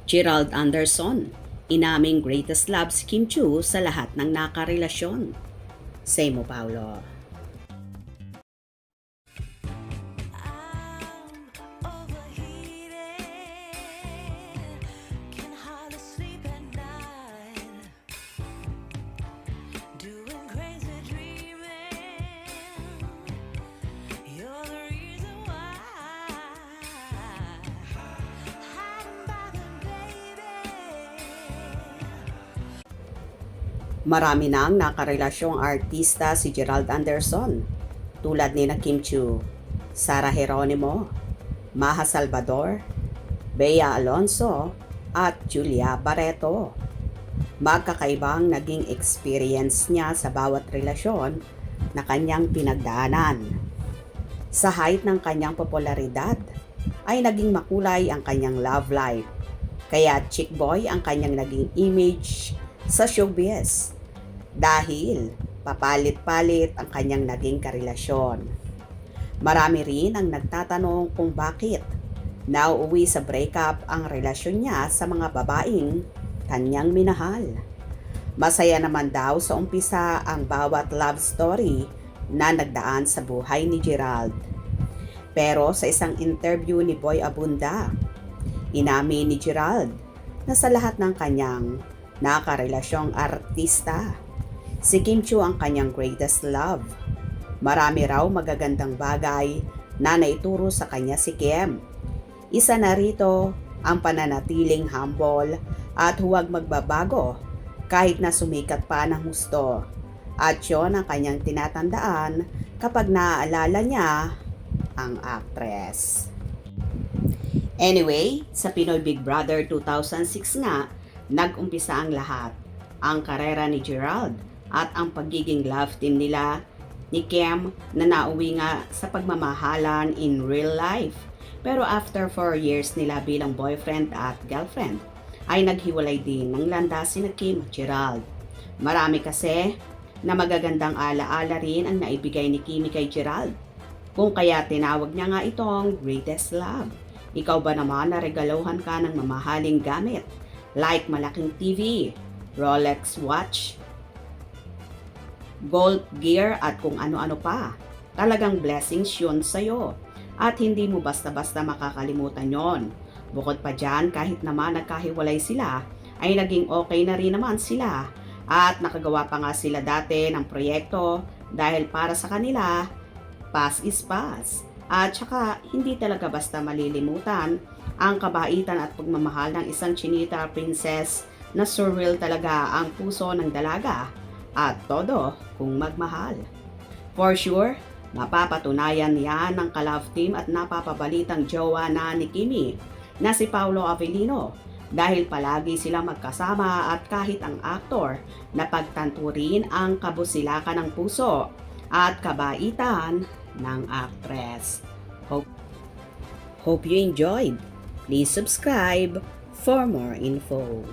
Gerald Anderson, inaming greatest love si Kim Chiu sa lahat ng nakarelasyon. Say mo, Paulo. Marami nang nakarelasyong artista si Gerald Anderson, tulad ni na Kim Chiu, Sara Geronimo, Maha Salvador, Bea Alonso, at Julia Barreto. Magkakaibang naging experience niya sa bawat relasyon na kanyang pinagdaanan. Sa height ng kanyang popularidad, ay naging makulay ang kanyang love life, kaya chick boy ang kanyang naging image sa showbiz dahil papalit-palit ang kanyang naging karelasyon. Marami rin ang nagtatanong kung bakit nauuwi sa breakup ang relasyon niya sa mga babaeng kanyang minahal. Masaya naman daw sa umpisa ang bawat love story na nagdaan sa buhay ni Gerald. Pero sa isang interview ni Boy Abunda, inamin ni Gerald na sa lahat ng kanyang nakarelasyong artista, si Kim Chiu ang kanyang greatest love. Marami raw magagandang bagay na naituro sa kanya si Kim. Isa na rito ang pananatiling humble at huwag magbabago kahit na sumikat pa ng husto. At yun ang kanyang tinatandaan kapag naaalala niya ang actress. Anyway, sa Pinoy Big Brother 2006 nga, nag-umpisa ang lahat. Ang karera ni Gerald at ang pagiging love team nila ni Kim na nauwi nga sa pagmamahalan in real life. Pero after 4 years nila bilang boyfriend at girlfriend, ay naghiwalay din ng landas sina Kim at Gerald. Marami kasi na magagandang alaala rin ang naibigay ni Kimi kay Gerald, kung kaya tinawag niya nga itong greatest love. Ikaw ba naman naregaluhan ka ng mamahaling gamit like malaking TV, Rolex watch, gold gear at kung ano-ano pa? Talagang blessings yun sa'yo at hindi mo basta-basta makakalimutan yon. Bukod pa dyan, kahit naman nagkahiwalay sila, ay naging okay na rin naman sila at nakagawa pa nga sila dati ng proyekto dahil para sa kanila, past is past. At saka hindi talaga basta malilimutan ang kabaitan at pagmamahal ng isang chinita princess na surreal talaga ang puso ng dalaga at todo kung magmahal. For sure, mapapatunayan yan ng ka-love team at napapabalitang jowa na ni Kimi na si Paolo Avellino dahil palagi silang magkasama at kahit ang aktor na pagtanturin ang kabusilakan ng puso at kabaitan ng actress. Hope you enjoyed. Please subscribe for more info.